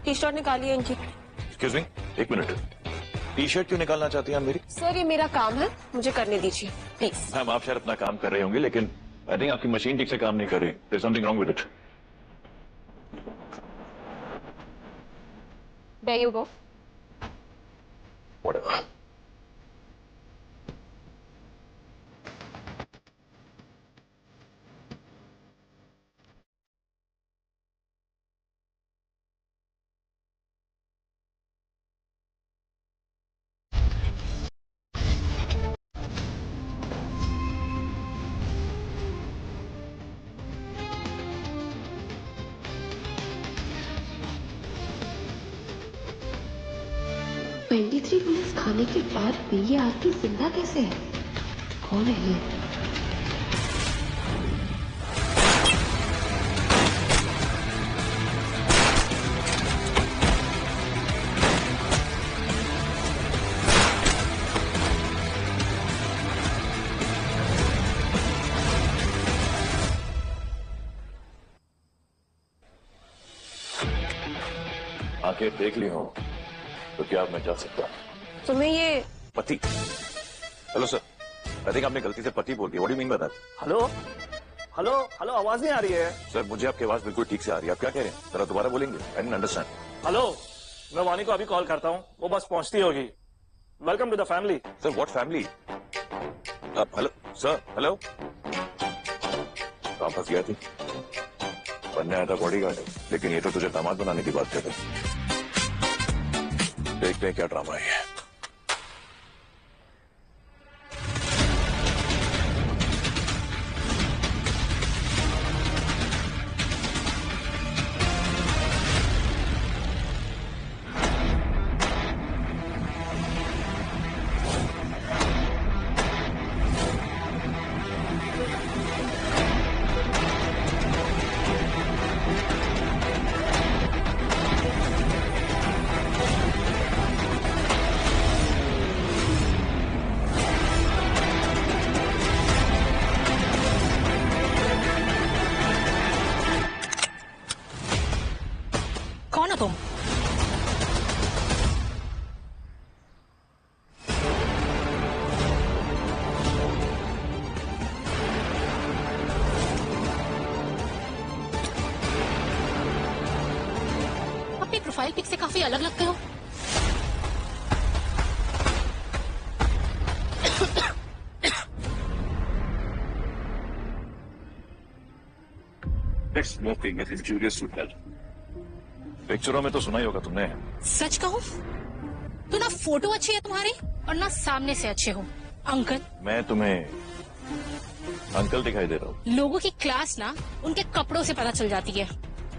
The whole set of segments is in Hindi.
टी शर्ट निकालिए इनकी। एक्सक्यूज मी, एक मिनट। टी शर्ट क्यों निकालना चाहती हैं आप मेरी? सर ये मेरा काम है, मुझे करने दीजिए प्लीज। मैम आप शायद अपना काम कर रहे होंगे, लेकिन आई थिंक आपकी मशीन ठीक से काम नहीं कर रही। There is something wrong with it. There you go. Whatever. Police खाने के बाद भी ये आदमी जिंदा कैसे है? कौन है ये? आंखें देख ली हो तो क्या मैं जा सकता? तुम्हें ये पति? हेलो सर, आई थिंक आपने गलती से पति बोल दिया। What do you mean by that? Hello hello hello, आवाज नहीं आ रही है। सर मुझे आपकी आवाज बिल्कुल ठीक से आ रही है। आप क्या कह रहे हैं? जरा दोबारा बोलेंगे? I don't understand. हेलो, मैं वानी को अभी कॉल करता हूँ, वो बस पहुंचती होगी। Welcome to the family. Sir what family? Hello sir, hello. कहाँ फंस गया थी? बनने आया था बॉडीगार्ड, लेकिन ये तो तुझे दामाद बनाने की बात कर रहे। देखते हैं क्या ड्रामा है। कौन हो तुम? अपनी प्रोफाइल पिक से काफी अलग लगते हो। पिक्चरों में तो सुना ही होगा तुमने। सच कहूं तो ना फोटो अच्छी है तुम्हारी और ना सामने से अच्छे हो। अंकल, मैं तुम्हें अंकल दिखाई दे रहा हूँ? लोगों की क्लास ना उनके कपड़ों से पता चल जाती है,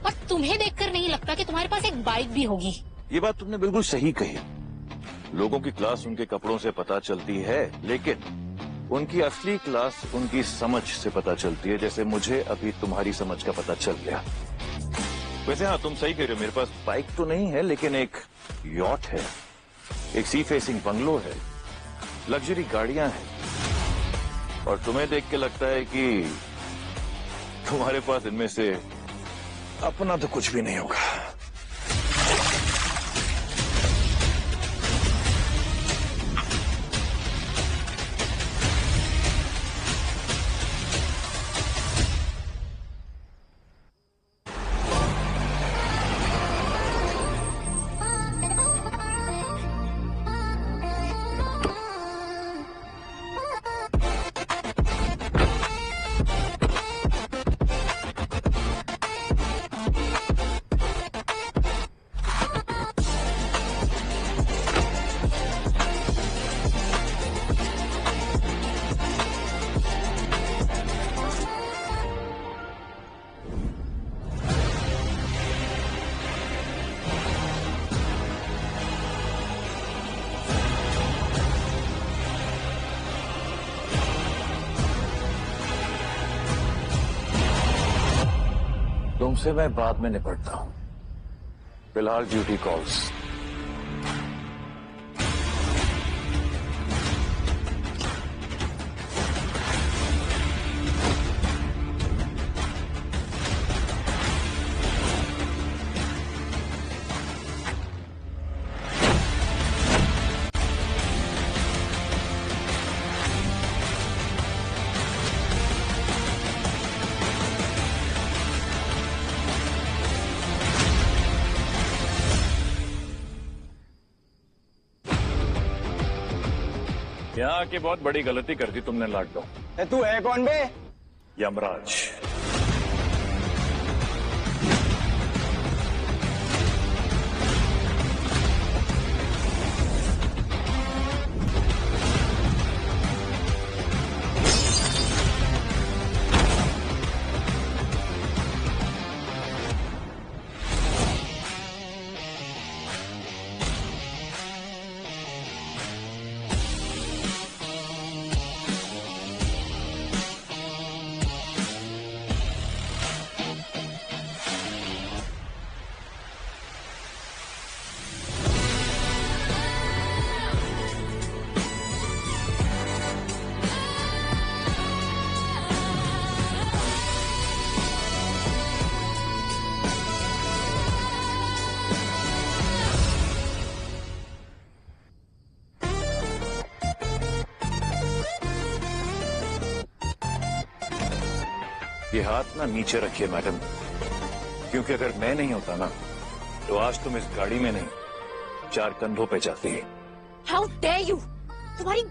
और तुम्हें देखकर नहीं लगता कि तुम्हारे पास एक बाइक भी होगी। ये बात तुमने बिल्कुल सही कही। लोगों की क्लास उनके कपड़ों से पता चलती है, लेकिन उनकी असली क्लास उनकी समझ से पता चलती है, जैसे मुझे अभी तुम्हारी समझ का पता चल गया। वैसे हाँ, तुम सही कह रहे हो। मेरे पास बाइक तो नहीं है, लेकिन एक यॉट है, एक सी फेसिंग बंगलो है, लग्जरी गाड़ियां हैं, और तुम्हें देख के लगता है कि तुम्हारे पास इनमें से अपना तो कुछ भी नहीं होगा। तुमसे मैं बाद में निपटता हूं, फिलहाल ड्यूटी कॉल्स। यहाँ आके बहुत बड़ी गलती कर दी तुमने लॉकडाउन। तू है कौन बे? यमराज। ये हाथ ना नीचे रखिए मैडम, क्योंकि अगर मैं नहीं होता ना तो आज तुम इस गाड़ी में नहीं 4 कंधों पे जाती है। How dare you! तुम्हारी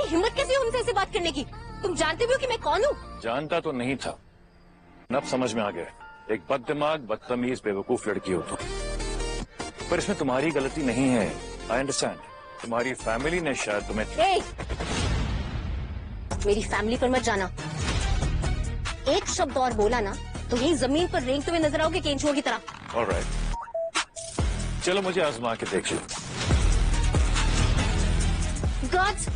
हिम्मत कैसे है उनसे ऐसे बात करने की? तुम जानते भी हो कि मैं कौन हूँ? जानता तो नहीं था, अब समझ में आ गया। एक बददिमाग, बदतमीज, बेवकूफ लड़की हो तुम। पर इसमें तुम्हारी गलती नहीं है। I understand. तुम्हारी फैमिली ने शायद तुम्हें मेरी फैमिली पर मत जाना। एक शब्द और बोला ना तो यही जमीन पर रेंगते हुए नजर आओगे केंचुओं की तरह। ऑलराइट, चलो मुझे आजमा के देख लो। गॉड्स!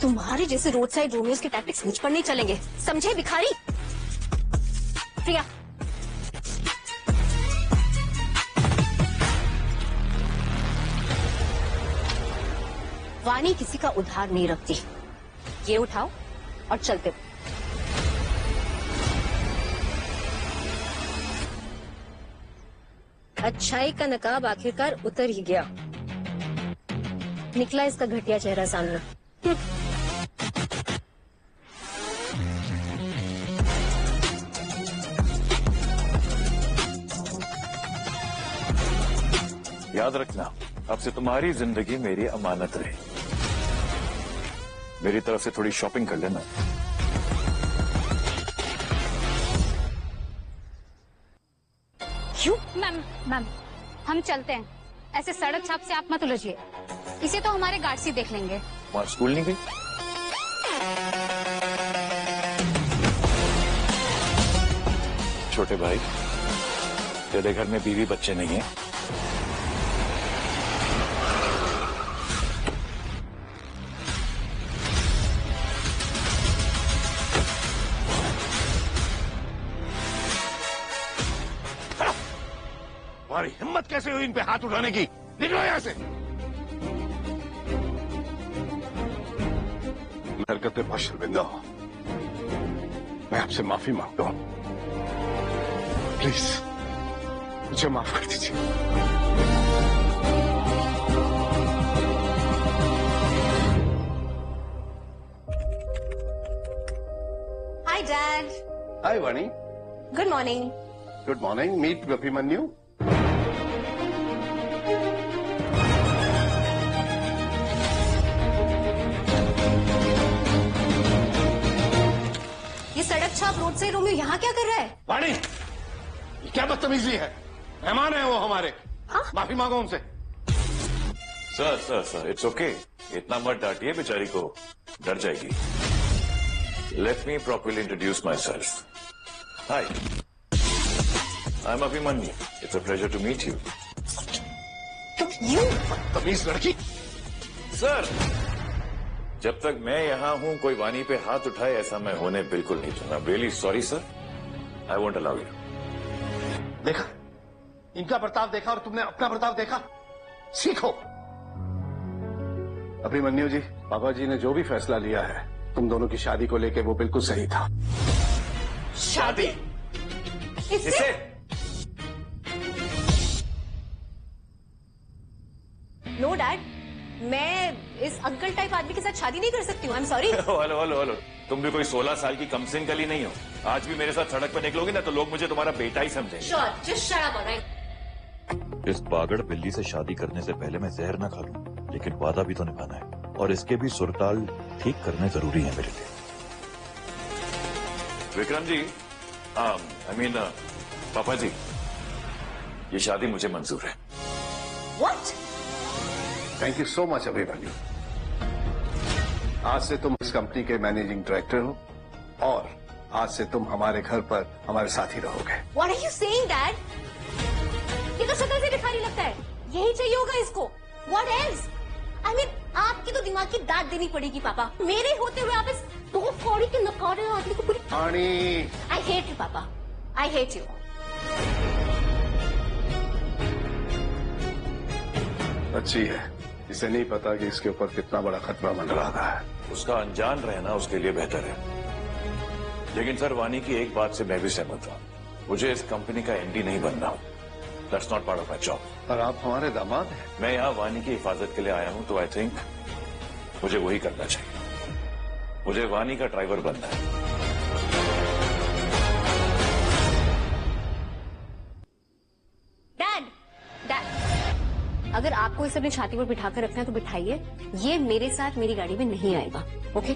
तुम्हारे जैसे रोड साइड रोमियोस के टैक्टिक्स मुझ पर नहीं चलेंगे, समझे भिखारी? प्रिया, वाणी किसी का उधार नहीं रखती। ये उठाओ और चलते। अच्छाई का नकाब आखिरकार उतर ही गया। निकला इसका घटिया चेहरा सामने। याद रखना, अब से तुम्हारी जिंदगी मेरी अमानत रहे। मेरी तरफ से थोड़ी शॉपिंग कर लेना। क्यों? मैम हम चलते हैं। ऐसे सड़क छाप से आप मत उलझिए, इसे तो हमारे गार्ड से देख लेंगे। वहां स्कूल नहीं गई? छोटे भाई, तेरे घर में बीवी बच्चे नहीं है? तुम्हारी हिम्मत कैसे हुई इन पे हाथ उठाने की? निकलो यहां से। हरकतें बहुत शर्मिंदा हो, मैं आपसे माफी मांगता हूं। प्लीज मुझे माफ कर दीजिए। Hi dad. Hi Vani. Good morning. Good morning. Meet Abhimanyu. ये सड़क छाप रोड से रोमियो यहाँ क्या कर रहा है? वाणी, ये क्या बदतमीजी है? मेहमान है वो हमारे। हाँ? माफी मांगो उनसे। Sir sir sir, it's okay. इतना मत डांटिए, बेचारी को डर जाएगी। Let me properly introduce myself. Hi, I am Abhimanyu. It's a pleasure to meet you. You बदतमीज लड़की। सर, जब तक मैं यहाँ हूँ कोई वाणी पे हाथ उठाए ऐसा मैं होने बिल्कुल नहीं दूंगा। Really sorry sir, I won't allow you. देखा, इनका बर्ताव देखा और तुमने अपना बर्ताव देखा। सीखो। अभिमन्यु जी, पापा जी ने जो भी फैसला लिया है तुम दोनों की शादी को लेकर, वो बिल्कुल सही था। शादी? इससे? नो डैड, मैं इस अंकल टाइप आदमी के साथ शादी नहीं कर सकती हूँ। I am sorry. Hello hello hello, तुम भी कोई 16 साल की कमसिन कली नहीं हो। आज भी मेरे साथ सड़क पर निकलोगे ना तो लोग मुझे तुम्हारा बेटा ही समझेंगे। Sure, just shut up, alright? इस पागड़ बिल्ली से शादी करने से पहले मैं जहर ना खा लूं, लेकिन वादा भी तो निभाना है और इसके भी सुरताल ठीक करने जरूरी है मेरे लिए। विक्रम जी, आई मीन पापा जी, ये शादी मुझे मंजूर है। What? Thank you so much Abhimanyu. आज से तुम इस कंपनी के मैनेजिंग डायरेक्टर हो और आज से तुम हमारे घर पर हमारे साथ ही रहोगे। What are you saying dad? ये तो शक्ल से भिखारी लगता है, यही चाहिए होगा इसको। What else? आई मीन आपकी तो दिमाग की दाद देनी पड़ेगी पापा। मेरे होते हुए आप इस दो कौड़ी के नकारे आदमी को पूरी। रानी, आई हेट यू पापा, आई हेट यू। अच्छी है, इसे नहीं पता कि इसके ऊपर कितना बड़ा खतरा मंडरा रहा है। उसका अनजान रहना उसके लिए बेहतर है। लेकिन सर, वानी की एक बात से मैं भी सहमत हूं, मुझे इस कंपनी का एमडी नहीं बनना हूं। That's not part of my job. और आप हमारे दामाद हैं। मैं यहाँ वानी की हिफाजत के लिए आया हूं, तो आई थिंक मुझे वही करना चाहिए। मुझे वानी का ड्राइवर बनना है। डैड, डैड, अगर आपको इसे अपनी छाती पर बिठाकर रखना है तो बिठाइए। ये मेरे साथ मेरी गाड़ी में नहीं आएगा। ओके?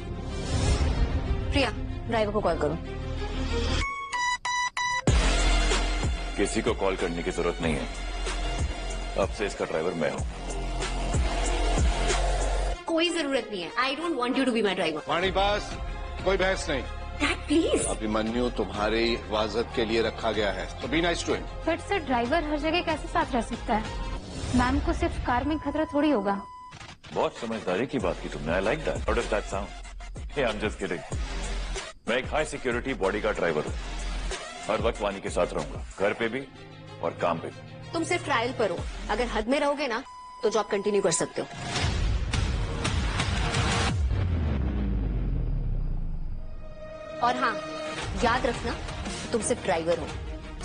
प्रिया, ड्राइवर को कॉल करो। किसी को कॉल करने की जरूरत नहीं है, अब से इसका ड्राइवर मैं हूं। कोई जरूरत नहीं है। I don't want you to be my driver. Vani, बस कोई बहस नहीं। Dad please. अभिमन्यु तुम्हारी हिफाजत के लिए रखा गया है, तो be nice to him. But sir, driver हर जगह कैसे साथ रह सकता है? मैम को सिर्फ कार में खतरा थोड़ी होगा। बहुत समझदारी की बात की तुमने। I like that. How does that sound? I am just kidding. मैं एक हाई सिक्योरिटी बॉडीगार्ड ड्राइवर हूं। हर वक्त वानी के साथ रहूंगा, घर पे भी और काम पे भी। तुम सिर्फ ट्रायल पर हो, अगर हद में रहोगे ना तो जॉब कंटिन्यू कर सकते हो। और हाँ, याद रखना तुम सिर्फ ड्राइवर हो,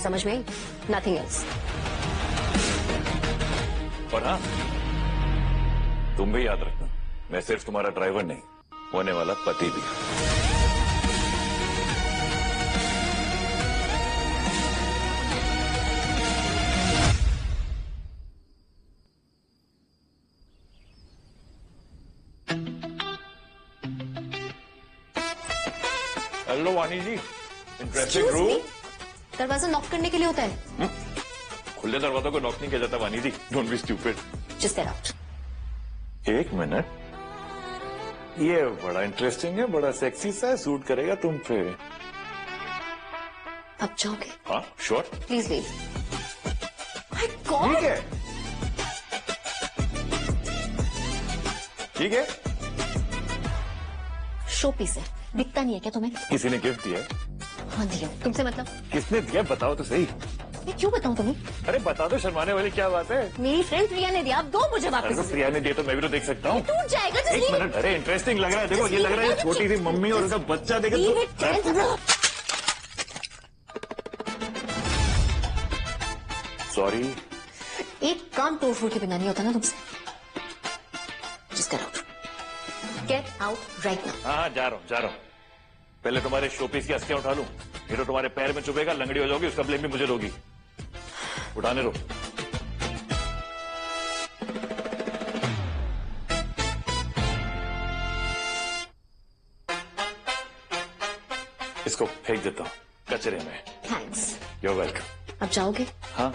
समझ में? Nothing else. और हाँ, तुम भी याद रखना, मैं सिर्फ तुम्हारा ड्राइवर नहीं, होने वाला पति भी। हेलो वानी जी, इंटरेस्टिंग Excuse रूम। me? दरवाजा नॉक करने के लिए होता है। खुले दरवाजों को नॉक नहीं किया जाता Vani ji. Don't be stupid. Just get out. एक मिनट, ये बड़ा इंटरेस्टिंग है, बड़ा सेक्सी सा है, सूट करेगा तुम पे। अब जाओगे? हाँ, श्योर। Please leave. ठीक है, ठीक है। शो पीस है, दिखता नहीं है क्या तुम्हें? किसी ने गिफ्ट दिया है? हाँ दिया। तुमसे मतलब? किसने दिया बताओ तो सही। मैं क्यों बताऊं तुम्हें? अरे बता दो, शर्माने वाली क्या बात है? मेरी फ्रेंड प्रिया ने दिया, अब दो मुझे अरे वापस। तो प्रिया ने दिया तो मैं भी तो देख सकता हूँ। टूट जाएगा। just एक leave it. मिनट, अरे इंटरेस्टिंग लग रहा है। देखो, ये लग रहा है छोटी सी मम्मी और उसका बच्चा देखे Leave it, तो। सॉरी। एक काम तोड़ फोड़ के बिना नहीं होता ना तुमसे। Just get out. Get out right now. हाँ, जा रहा हूँ, जा रहा हूँ। पहले तुम्हारे शोपीस की अस्थियां उठा लूं, ये तो तुम्हारे पैर में चुभेगा, लंगड़ी हो जाओगी, उसका ब्लेम भी मुझे दोगी। उठाने दो। इसको फेंक देता हूँ कचरे में। Thanks. You're welcome. अब जाओगे? हाँ,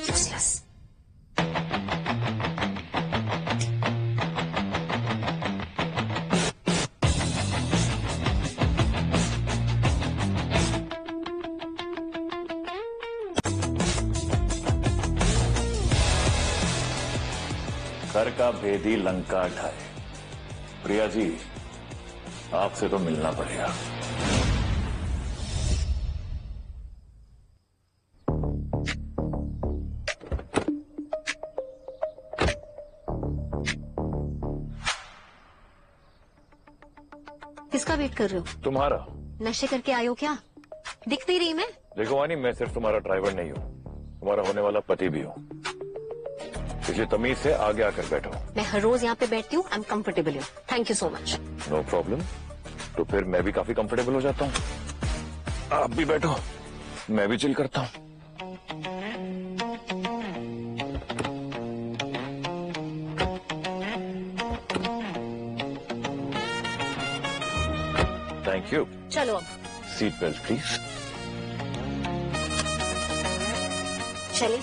Useless. घर का भेदी लंका ढाए। प्रिया जी, आपसे तो मिलना पड़ेगा। किसका वेट कर रहे हो? तुम्हारा। नशे करके आए हो क्या? दिख नहीं रही मैं? देखो वानी, मैं सिर्फ तुम्हारा ड्राइवर नहीं हूँ, तुम्हारा होने वाला पति भी हूँ। इसलिए तमीज से आगे आकर बैठो। मैं हर रोज यहाँ पे बैठती हूँ। I am comfortable here. Thank you so much. No problem. तो फिर मैं भी काफी कंफर्टेबल हो जाता हूँ। आप भी बैठो, मैं भी चिल करता हूँ। Thank you. चलो अब सीट बेल्ट प्लीज। चले।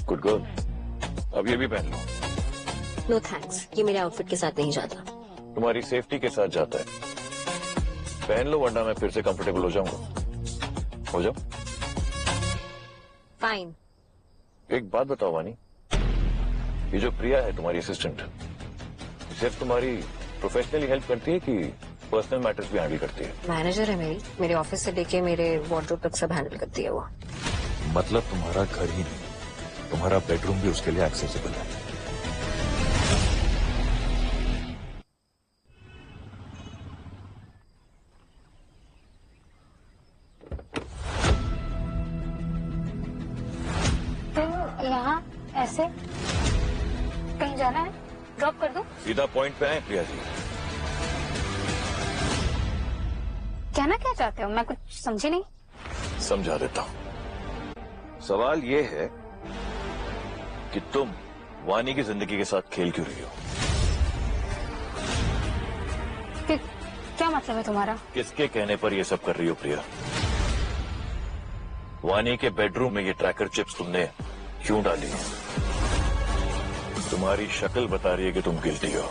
गुड गर्ल, अब ये भी पहन लो। नो थैंक्स, ये मेरे आउटफिट के साथ नहीं जाता। तुम्हारी सेफ्टी के साथ जाता है। पहन लो वरना मैं फिर से कंफर्टेबल हो जाऊंगा। हो जाओ। फाइन। एक बात बताओ वानी, ये जो प्रिया है तुम्हारी असिस्टेंट, सिर्फ तुम्हारी प्रोफेशनली हेल्प करती है कि पर्सनल मैटर्स भी हैंडल करती है? मैनेजर है मेरे ऑफिस से लेके मेरे वार्डरोब तक सब हैंडल करती है वो। मतलब तुम्हारा घर ही नहीं, तुम्हारा बेडरूम भी उसके लिए एक्सेसिबल है। यहाँ ऐसे कहीं जाना है? ड्रॉप कर दूं? सीधा पॉइंट पे आए प्रिया जी। कहना क्या चाहते हो? मैं कुछ समझी नहीं। समझा देता हूँ। सवाल ये है कि तुम वानी की जिंदगी के साथ खेल क्यों रही हो? क्या मतलब है तुम्हारा? किसके कहने पर ये सब कर रही हो प्रिया? वानी के बेडरूम में ये ट्रैकर चिप्स तुमने क्यों डाली? तुम्हारी शक्ल बता रही है कि तुम गिल्टी हो।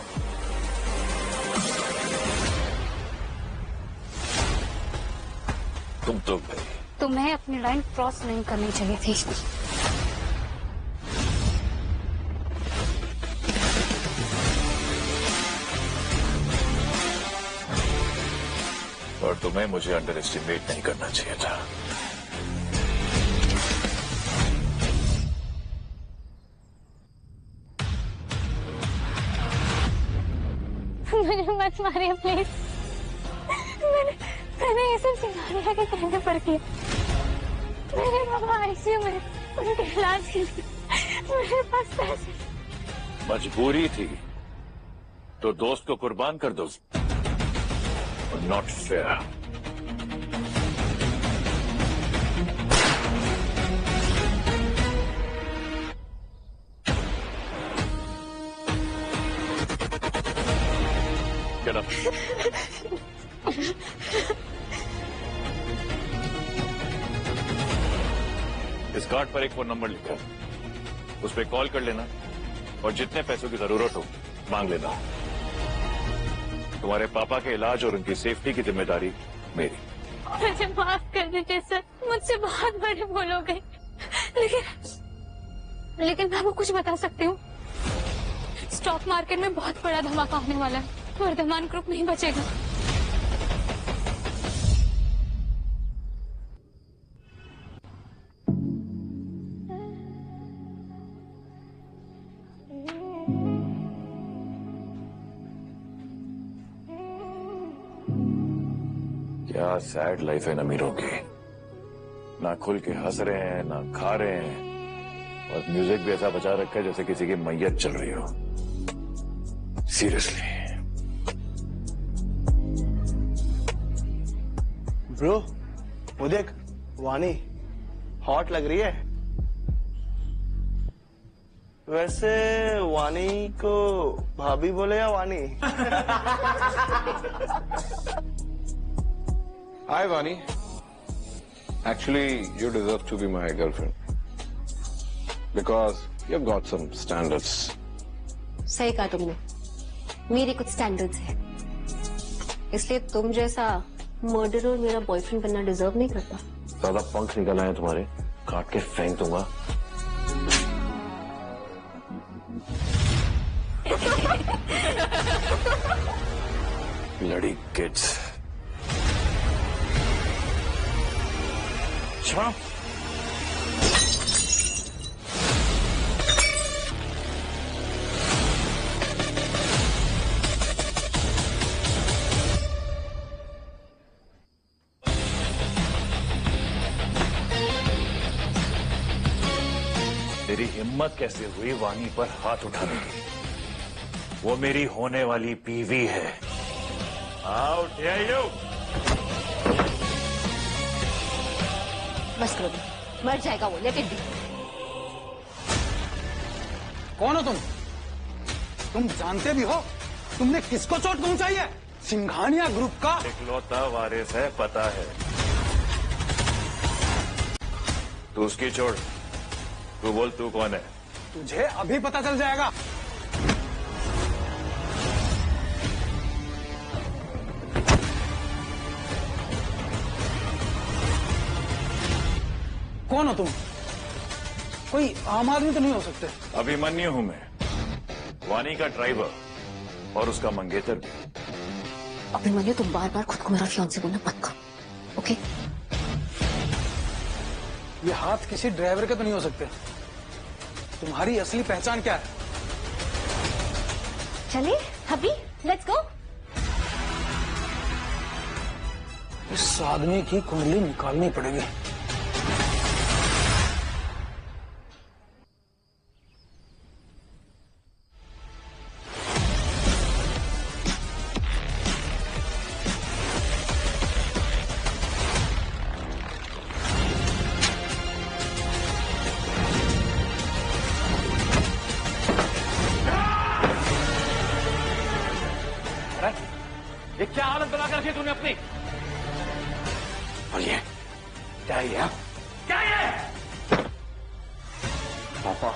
तुम तो गई। तुम्हें अपनी लाइन क्रॉस नहीं करनी चाहिए थी। और तुम्हें मुझे अंडर एस्टिमेट नहीं करना चाहिए था। मुझे मत मारिए प्लीज। मैंने ये सब सिंघानिया के कहने पर किया। मेरे बाबा आईसीयू में, उनके इलाज के लिए मेरे पास पैसे। मजबूरी थी तो दोस्त को कुर्बान कर दो। Not fair. Get up. इस कार्ड पर एक फोन नंबर लिखा है, उस पर कॉल कर लेना और जितने पैसों की जरूरत हो मांग लेना। तुम्हारे पापा के इलाज और उनकी सेफ्टी की जिम्मेदारी मेरी। मुझे माफ कर दीजिए सर, मुझसे बहुत बड़े भूल हो गई। लेकिन मैं आपको कुछ बता सकती हूँ। स्टॉक मार्केट में बहुत बड़ा धमाका होने वाला है। वर्धमान ग्रुप नहीं बचेगा। क्या सैड लाइफ है अमीरों की। ना खुल के हंस रहे हैं, ना खा रहे हैं, और म्यूजिक भी ऐसा बजा रखा है जैसे किसी की मैयत चल रही हो। सीरियसली। ब्रो, वो देख, वानी हॉट लग रही है। वैसे वानी को भाभी बोले या वानी? Hi, Vani. Actually, you deserve to be my girlfriend. Because you've got some standards. सही कहा तुमने, मेरे कुछ स्टैंडर्ड्स हैं, इसलिए तुम जैसा मर्डरर मेरा बॉयफ्रेंड बनना डिजर्व नहीं करता। ज्यादा पंख निकल आए तुम्हारे, काट के फेंक दूंगा। लड़ी किड्स। अच्छा, तेरी हिम्मत कैसे हुई वानी पर हाथ उठाने की? वो मेरी होने वाली बीवी है। How dare you? बस करो, मर जाएगा वो, लेट इट बी। कौन हो तुम जानते भी हो तुमने किसको चोट पहुंचाई है? सिंघानिया ग्रुप का इकलौता वारिस है, पता है। तू उसकी छोड़, तू बोल तू कौन है? तुझे अभी पता चल जाएगा। कौन हो तुम? कोई आम आदमी तो नहीं हो सकते। अभिमन्यु हूं मैं, वानी का ड्राइवर और उसका मंगेतर भी। अभिमन्यु, तुम बार बार खुद को मेरा फियांसे बोलना मत करो, ओके? ये हाथ किसी ड्राइवर के तो नहीं हो सकते। तुम्हारी असली पहचान क्या है? चलिए अभी लेट्स गो। इस आदमी की कुंडली निकालनी पड़ेगी। ये क्या हालत बना कर रखी तूने अपनी? और ये क्या है? ये क्या ये? पापा,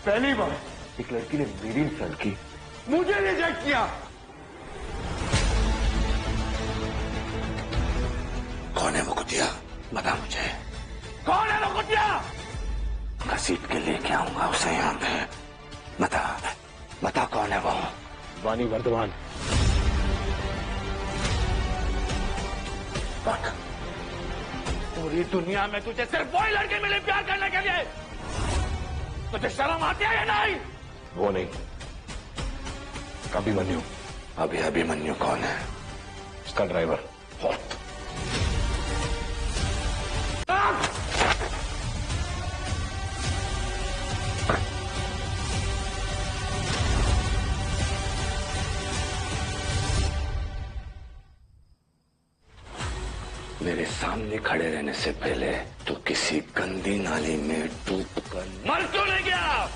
पहली बार एक लड़की ने मेरी इंसल्ट की, मुझे रिजेक्ट किया। कौन है वो कुतिया? बता मुझे। कौन है वो कुतिया? घसीट के लेके आऊंगा उसे यहाँ पे। बता बता कौन है वो? वानी वर्धमान। पूरी दुनिया में तुझे सिर्फ वही लड़के मिले प्यार करने के लिए। तुझे शर्म आती है या नहीं? वो नहीं, अभिमन्यु। अभिमन्यु कौन है? उसका ड्राइवर। मेरे सामने खड़े रहने से पहले तो किसी गंदी नाली में डूब कर मर क्यों नहीं गया?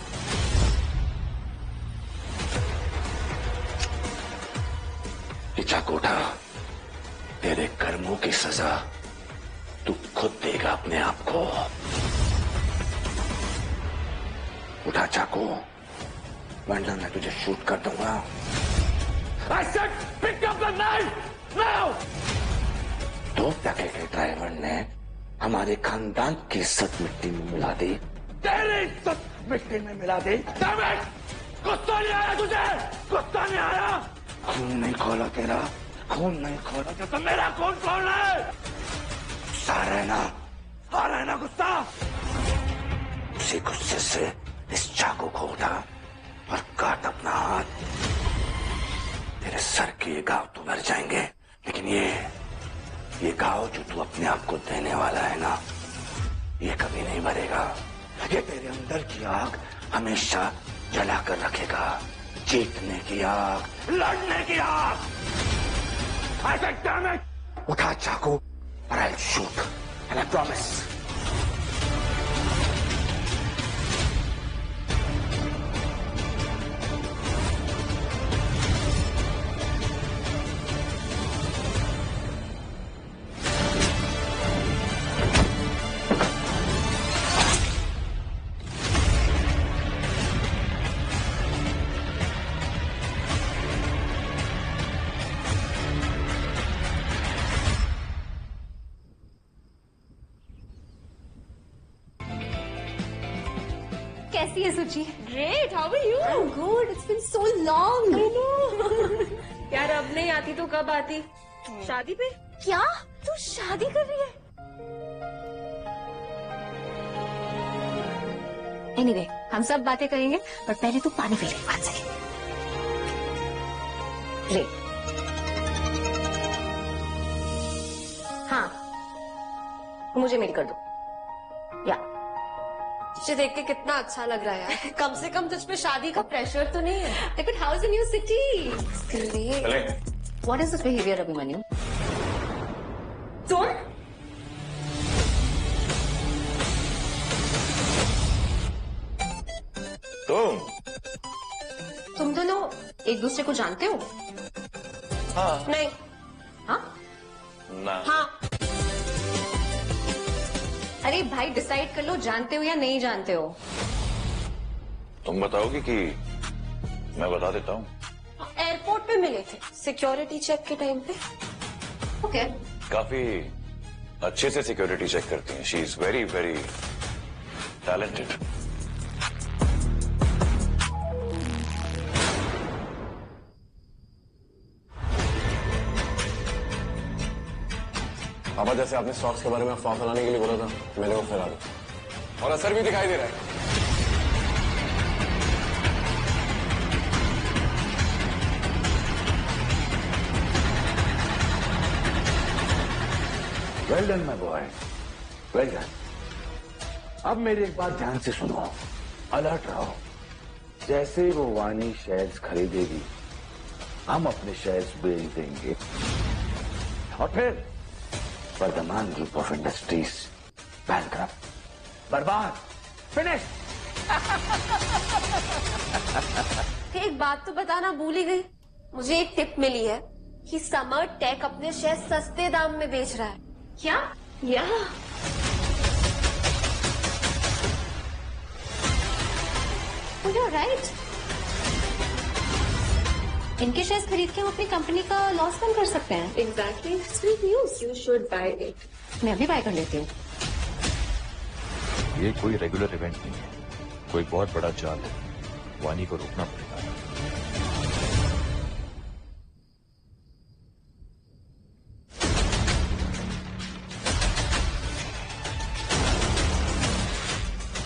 चाकू उठा, तेरे कर्मों की सजा तू खुद देगा अपने आप को। उठा चाकू, वरना मैं तुझे शूट कर दूंगा। I said pick up the knife now! दो टके के ड्राइवर ने हमारे खानदान की इज्जत मिट्टी में मिला दी। तेरी इज्जत मिट्टी में मिला दी। Damn it! गुस्सा नहीं आया तुझे? गुस्सा नहीं आया? खून नहीं खोला तेरा, खून नहीं खोला तो मेरा खून कौन है? सारा है ना, आ रहा है ना गुस्सा? उसी गुस्से से इस चाकू को उठा और काट अपना हाथ। तेरे सर के ये घाव तो भर जाएंगे, लेकिन ये घाव जो तू अपने आप को देने वाला है ना, ये कभी नहीं भरेगा। ये तेरे अंदर की आग हमेशा जला कर रखेगा। जीतने की आग, लड़ने की आग। I said damn it! उठा चाकू और I'll shoot and I promise। कैसी है Suchi? Great, how are you? I'm good. It's been so long. I know. यार अब नहीं आती तो कब आती? शादी पे? क्या? तू शादी कर रही है? Anyway, हम सब बातें करेंगे, पर पहले तू पानी पी ले। बात सही। ले। हाँ, मुझे मेरी कर दो। या तुझे देख के कितना अच्छा लग रहा है यार। कम से कम तुझ पे शादी का प्रेशर तो नहीं है। But how's the new city? चले What is this behavior, Abhimanyu? Don't. तुम दोनों एक दूसरे को जानते हो? हाँ। नहीं। हाँ? ना। हाँ। अरे भाई डिसाइड कर लो, जानते हो या नहीं जानते हो? तुम बताओगी कि मैं बता देता हूँ? एयरपोर्ट पे मिले थे सिक्योरिटी चेक के टाइम पे। ओके। काफी अच्छे से सिक्योरिटी चेक करती हैं। She is very very talented. पापा जैसे आपने स्टॉक्स के बारे में अफवाह फैलाने के लिए बोला था, मैंने वो फैला दी और असर भी दिखाई दे रहा है। Well done my boy, well done. अब मेरी एक बात ध्यान से सुनो, अलर्ट रहो। जैसे वो वानी शेयर्स खरीदेगी, हम अपने शेयर्स बेच देंगे और फिर Vardhaman group of industries bankrupt, बर्बाद, फिनिश। एक बात तो बताना भूल ही गई। मुझे एक टिप मिली है कि समर टेक अपने शेयर सस्ते दाम में बेच रहा है। क्या? या You're right. इनके शेयर्स खरीद के हम अपनी कंपनी का लॉस कम कर सकते हैं। Exactly. It's great news. You should buy it. मैं अभी बाय कर लेती हूँ। ये कोई रेगुलर इवेंट नहीं है, कोई बहुत बड़ा चाल है। वानी को रोकना पड़ेगा।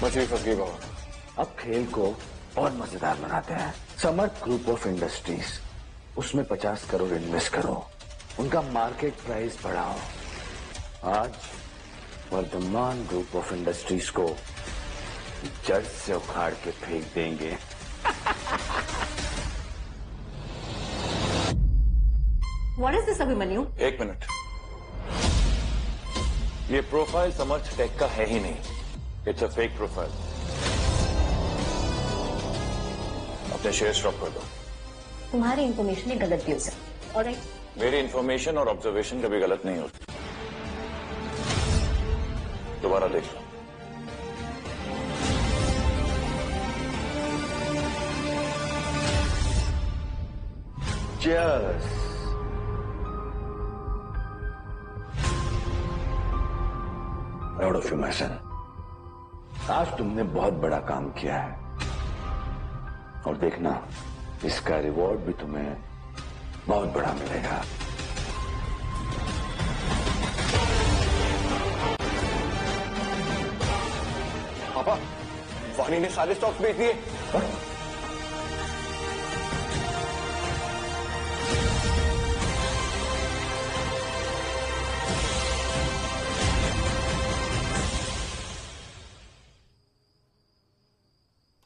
मछली फंस गई बाबा। अब खेल को और मजेदार बनाते हैं। समर्थ ग्रुप ऑफ इंडस्ट्रीज, उसमें 50 करोड़ इन्वेस्ट करो, उनका मार्केट प्राइस बढ़ाओ। आज वर्धमान ग्रुप ऑफ इंडस्ट्रीज को जड़ से उखाड़ के फेंक देंगे। What is this, Abhimanyu? एक मिनट, ये प्रोफाइल समर्थ टेक का है ही नहीं। It's a fake profile. अपने शेयर स्टॉप कर दो। तुम्हारी इंफॉर्मेशन गलत भी हो सकती। ऑलराइट। मेरी इंफॉर्मेशन और ऑब्जर्वेशन कभी गलत नहीं होती। दोबारा देख लो। Cheers. Proud of you, my son. आज तुमने बहुत बड़ा काम किया है और देखना, इसका रिवॉर्ड भी तुम्हें बहुत बड़ा मिलेगा। पापा, वानी ने सारे स्टॉक्स बेच दिए।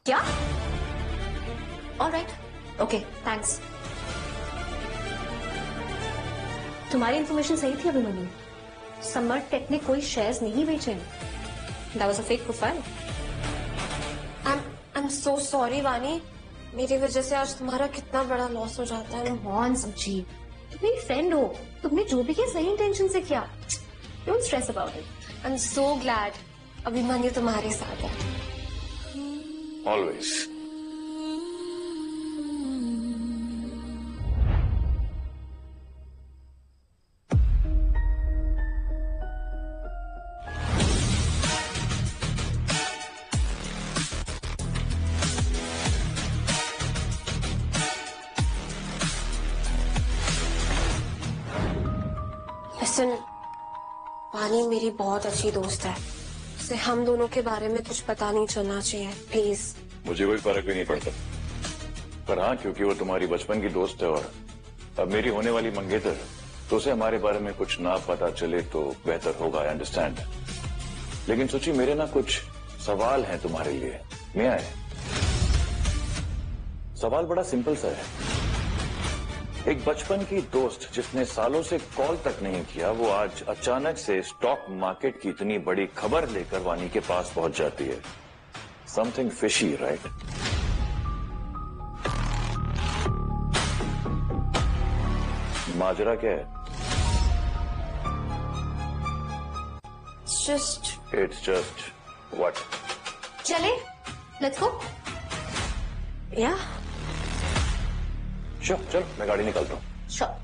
क्या? Alright, okay, thanks. तुम्हारी इंफॉर्मेशन सही थी अभिमन्यु। समर्थ टेक ने कोई शेयर्स नहीं बेचे। That was a fake profile. I'm so sorry, वानी। मेरी वजह से आज तुम्हारा कितना बड़ा लॉस हो जाता है। कौन समझी? तुम मेरी फ्रेंड हो, तुमने जो भी किया सही इंटेंशन से किया। Don't stress about it. I'm so glad Abhimanyu तुम्हारे साथ है। ऑलवेज। लिसन, वानी मेरी बहुत अच्छी दोस्त है। उसे हम दोनों के बारे में कुछ पता नहीं चलना चाहिए, प्लीज। मुझे कोई फर्क भी नहीं पड़ता, पर हाँ, क्योंकि वो तुम्हारी बचपन की दोस्त है और अब मेरी होने वाली मंगेतर, तो उसे हमारे बारे में कुछ ना पता चले तो बेहतर होगा। I understand. लेकिन सोची, मेरे ना कुछ सवाल हैं तुम्हारे लिए। मैं आए, सवाल बड़ा सिंपल सा है। एक बचपन की दोस्त जिसने सालों से कॉल तक नहीं किया, वो आज अचानक से स्टॉक मार्केट की इतनी बड़ी खबर लेकर वानी के पास पहुंच जाती है। Something fishy, right? माजरा क्या है? It's just what? चले, लेट्स गो। या चलो मैं गाड़ी निकालता हूँ। श्योर।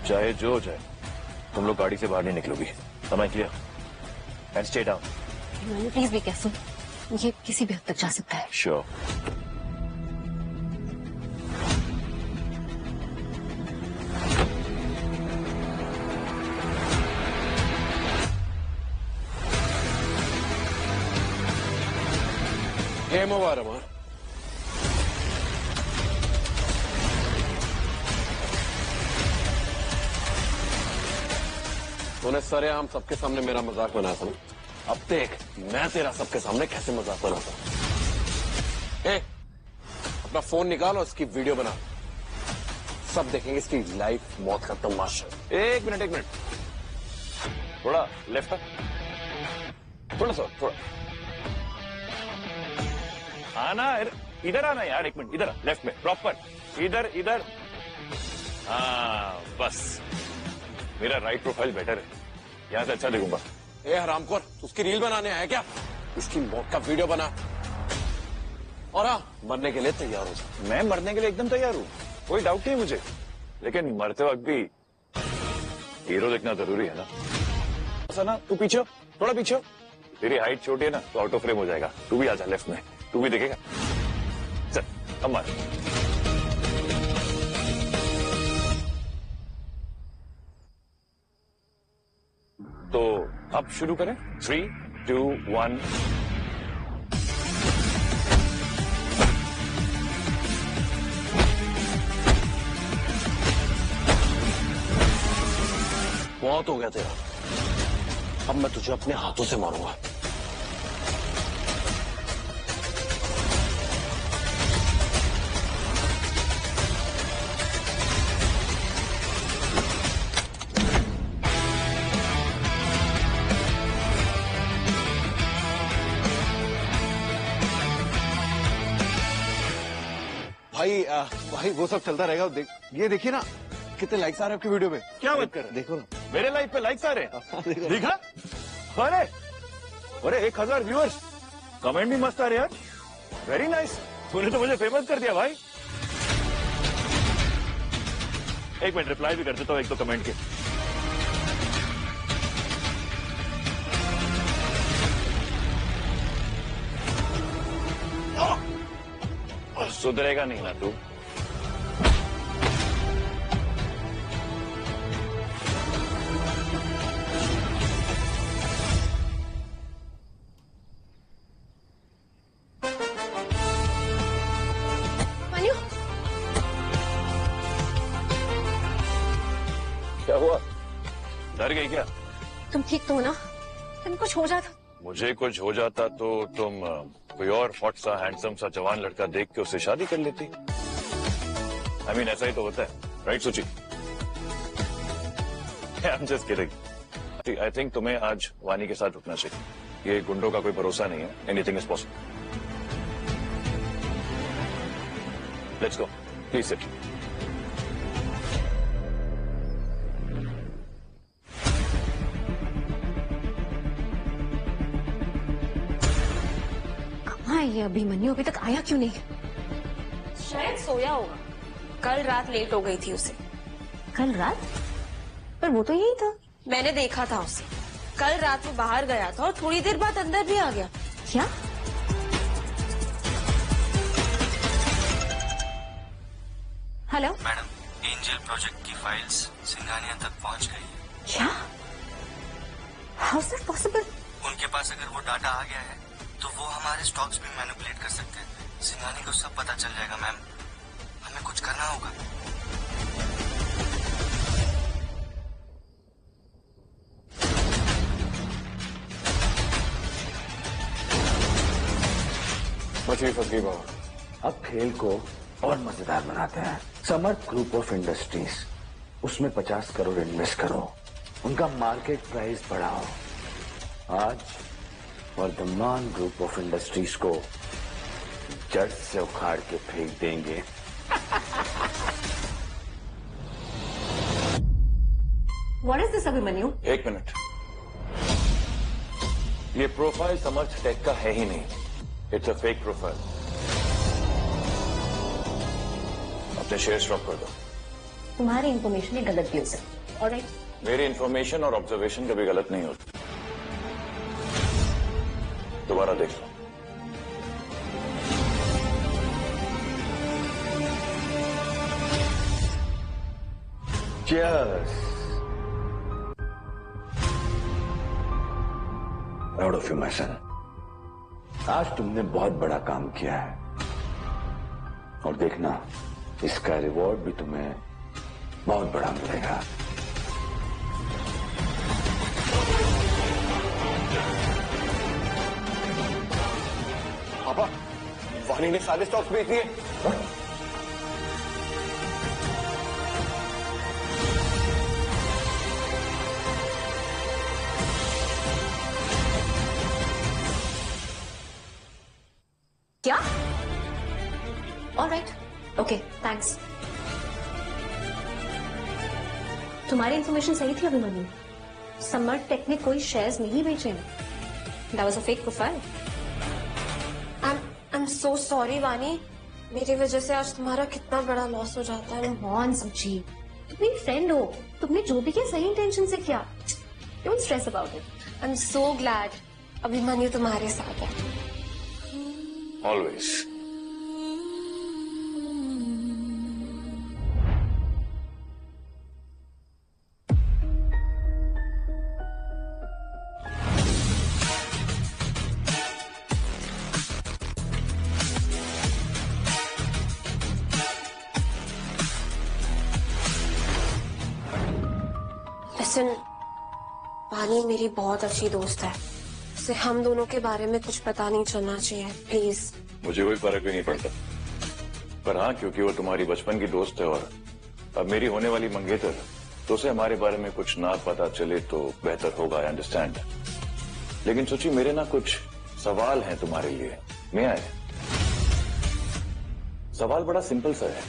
चाहे जो हो जाए, तुम लोग गाड़ी से बाहर नहीं निकलोगी। समझ लिया? And stay down. Please be careful, ये किसी भी हद तक जा सकता है। श्योर। गेम ओवर अमर। तूने सरेआम सबके सामने मेरा मजाक बनाया था ना, अब देख मैं तेरा सबके सामने कैसे मजाक बनाता हूं। अपना फोन निकाल और इसकी वीडियो बना, सब देखेंगे इसकी लाइफ मौत का तमाशा। एक मिनट, थोड़ा लेफ्ट, थोड़ा आना, इधर आना यार, एक मिनट, इधर लेफ्ट में प्रॉपर, इधर। हाँ बस, मेरा राइट प्रोफाइल बेटर है, यहां से अच्छा दिखूंगा। ए हरामखोर, उसकी रील बनाने आया क्या? इसकी मौत का वीडियो बना और मरने के लिए तैयार हो जा। मैं मरने के लिए एकदम तैयार हूं, कोई डाउट नहीं मुझे, लेकिन मरते वक्त भी हीरो दिखना जरूरी है ना। ऐसा ना, तू पीछे, थोड़ा पीछे, तेरी हाइट छोटी है ना तो आउट ऑफ फ्रेम हो जाएगा। तू भी आजा लेफ्ट में, तू भी दिखेगा। चल अब मार। तो अब शुरू करें। 3, 2, 1। बहुत हो गया तेरा, अब मैं तुझे अपने हाथों से मारूंगा। भाई वो सब चलता रहेगा। ये देखिए ना कितने लाइक्स आ रहे हैं आपकी वीडियो पे। क्या बात कर रहे हैं? देखो ना, मेरे लाइफ पे लाइक्स आ रहे हैं। देखा? अरे 1000 व्यूअर्स, कमेंट भी मस्त आ रहे यार। वेरी नाइस, तूने तो मुझे फेमस कर दिया भाई। एक मिनट, रिप्लाई भी कर देता हूँ एक दो कमेंट के। सुधरेगा नहीं ना तू। मान्यू, क्या हुआ? डर गई क्या? तुम ठीक तो हो ना? तुम कुछ हो जाता। मुझे कुछ हो जाता तो तुम कोई और हॉट सा हैंडसम सा जवान लड़का देख के उससे शादी कर लेती। I mean, ऐसा ही तो होता है, राइट सुची? I'm just kidding. I think तुम्हें आज वानी के साथ रुकना चाहिए। ये गुंडों का कोई भरोसा नहीं है। Anything is possible. Let's go. Please sit. कहाँ है ये अभिमन्यु? अभी तक आया क्यों नहीं? शायद सोया होगा, कल रात लेट हो गई थी उसे। कल रात? पर वो तो यही था। मैंने देखा था उसे, कल रात वो बाहर गया था और थोड़ी देर बाद अंदर भी आ गया। क्या? हेलो मैडम, एंजल प्रोजेक्ट की फाइल्स सिंघानिया तक पहुंच गई है। क्या? How is that possible? उनके पास अगर वो डाटा आ गया है तो वो हमारे स्टॉक्स भी मैनिपुलेट कर सकते हैं। सिंघानी को सब पता चल जाएगा मैम, हमें कुछ करना होगा। बची फंसी बाबा। अब खेल को और मजेदार बनाते हैं। समर्थ ग्रुप ऑफ इंडस्ट्रीज, उसमें 50 करोड़ इन्वेस्ट करो, उनका मार्केट प्राइस बढ़ाओ। आज वर्धमान ग्रुप ऑफ इंडस्ट्रीज को जड़ से उखाड़ के फेंक देंगे। What is this Abhimanyu? एक मिनट, ये प्रोफाइल समर्थ टेक का है ही नहीं, इट्स अ फेक प्रोफाइल। अपने शेयर स्टॉप कर दो। तुम्हारी इंफॉर्मेशन गलत भी हो सकती। ऑलराइट, मेरी इंफॉर्मेशन और ऑब्जर्वेशन कभी गलत नहीं होती। दोबारा देख लो। Cheers. Proud of you, my son. आज तुमने बहुत बड़ा काम किया है और देखना, इसका रिवॉर्ड भी तुम्हें बहुत बड़ा मिलेगा। पापा, वानी ने सारे स्टॉक्स बेच दिए। क्या? Alright, okay, thanks. तुम्हारी इंफॉर्मेशन सही थी अभिमन्यु। समर्थ टेक ने कोई शेयर्स नहीं बेचे। That was a fake profile. I am so sorry वानी, मेरी वजह से आज तुम्हारा कितना बड़ा लॉस हो जाता है। कौन समझी? तुम मेरी फ्रेंड हो, तुमने जो भी किया सही इंटेंशन से किया। Don't stress about it. I am so glad Abhimanyu तुम्हारे साथ है। ऑलवेज। लिसन, वानी मेरी बहुत अच्छी दोस्त है, उसे हम दोनों के बारे में कुछ पता नहीं चलना चाहिए, प्लीज। मुझे कोई फर्क भी नहीं पड़ता, पर हाँ, क्योंकि वो तुम्हारी बचपन की दोस्त है और अब मेरी होने वाली मंगेतर, तो उसे हमारे बारे में कुछ ना पता चले तो बेहतर होगा। I understand. लेकिन सोची, मेरे ना कुछ सवाल हैं तुम्हारे लिए। मैं आए सवाल बड़ा सिंपल सा है।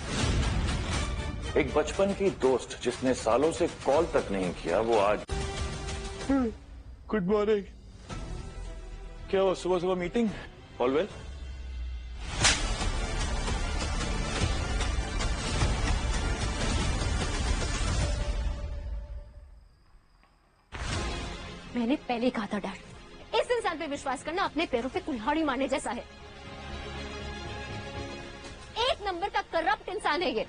एक बचपन की दोस्त जिसने सालों से कॉल तक नहीं किया, वो आज गुड मॉर्निंग, क्या हुआ? सुबह सुबह मीटिंग? All well? मैंने पहले कहा था डैड, इस इंसान पे विश्वास करना अपने पैरों पे कुल्हाड़ी मारने जैसा है। एक नंबर का करप्ट इंसान है ये।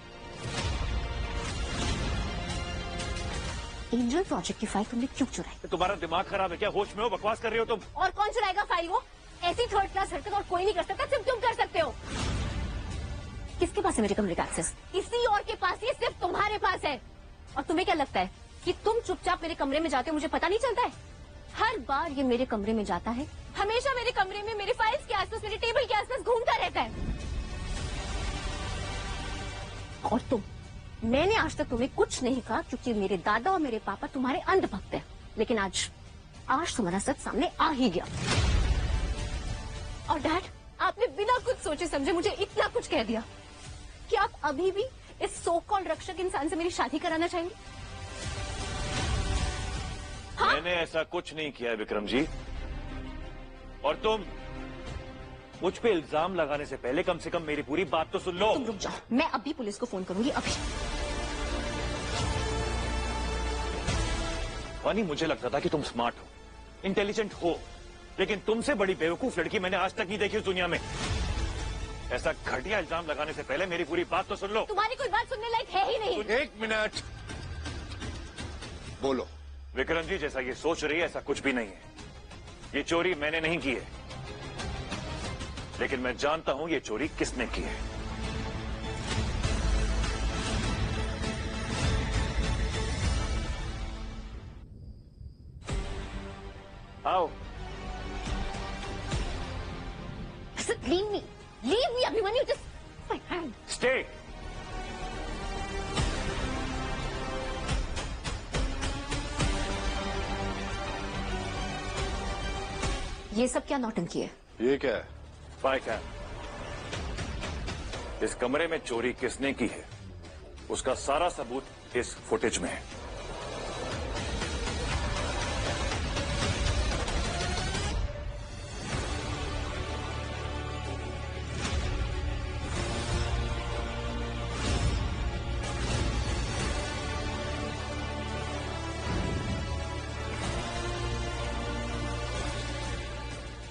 एंजल प्रोजेक्ट की फाइल तुमने क्यों चुराई? तुम्हारा दिमाग खराब है क्या? होश में हो? बकवास कर रहे हो तुम। और कौन चुराएगा फाइल? वो ऐसी थर्ड क्लास हरकत और कोई नहीं कर सकता, सिर्फ तुम कर सकते हो। किसके पास है मेरे कमरे का एक्सेस? किसी और के पास, ये सिर्फ तुम्हारे पास है। और तुम्हें क्या लगता है कि तुम चुपचाप मेरे कमरे में जाते हो, मुझे पता नहीं चलता है? हर बार ये मेरे कमरे में जाता है, हमेशा मेरे कमरे में मेरे फाइल्स के आसपास, मेरे टेबल के आसपास घूमता रहता है। और तुम, मैंने आज तक तुम्हें कुछ नहीं कहा क्योंकि मेरे दादा और मेरे पापा तुम्हारे अंधभक्त हैं। लेकिन आज तुम्हारा सच सामने आ ही गया। और डैड, आपने बिना कुछ सोचे समझे मुझे इतना कुछ कह दिया कि आप अभी भी इस सो कॉल्ड रक्षक इंसान से मेरी शादी कराना चाहेंगे? हाँ? मैंने ऐसा कुछ नहीं किया है विक्रम जी। और तुम मुझ पे इल्जाम लगाने से पहले कम से कम मेरी पूरी बात तो सुन लो। तुम रुक जाओ, मैं अभी पुलिस को फोन करूंगी, अभी। वानी, मुझे लगता था कि तुम स्मार्ट हो, इंटेलिजेंट हो, लेकिन तुमसे बड़ी बेवकूफ लड़की मैंने आज तक नहीं देखी उस दुनिया में। ऐसा घटिया इल्जाम लगाने से पहले मेरी पूरी बात तो सुन लो। तुम्हारी कोई बात सुनने लायक है ही नहीं। 1 मिनट बोलो। विक्रम जी, जैसा ये सोच रही है ऐसा कुछ भी नहीं है। ये चोरी मैंने नहीं की है, लेकिन मैं जानता हूं ये चोरी किसने की है। आओ। Leave me, Abhimanyu, just my hand. Stay. ये सब क्या नौटंकी है? ये क्या है? Spy cam. इस कमरे में चोरी किसने की है उसका सारा सबूत इस फुटेज में है।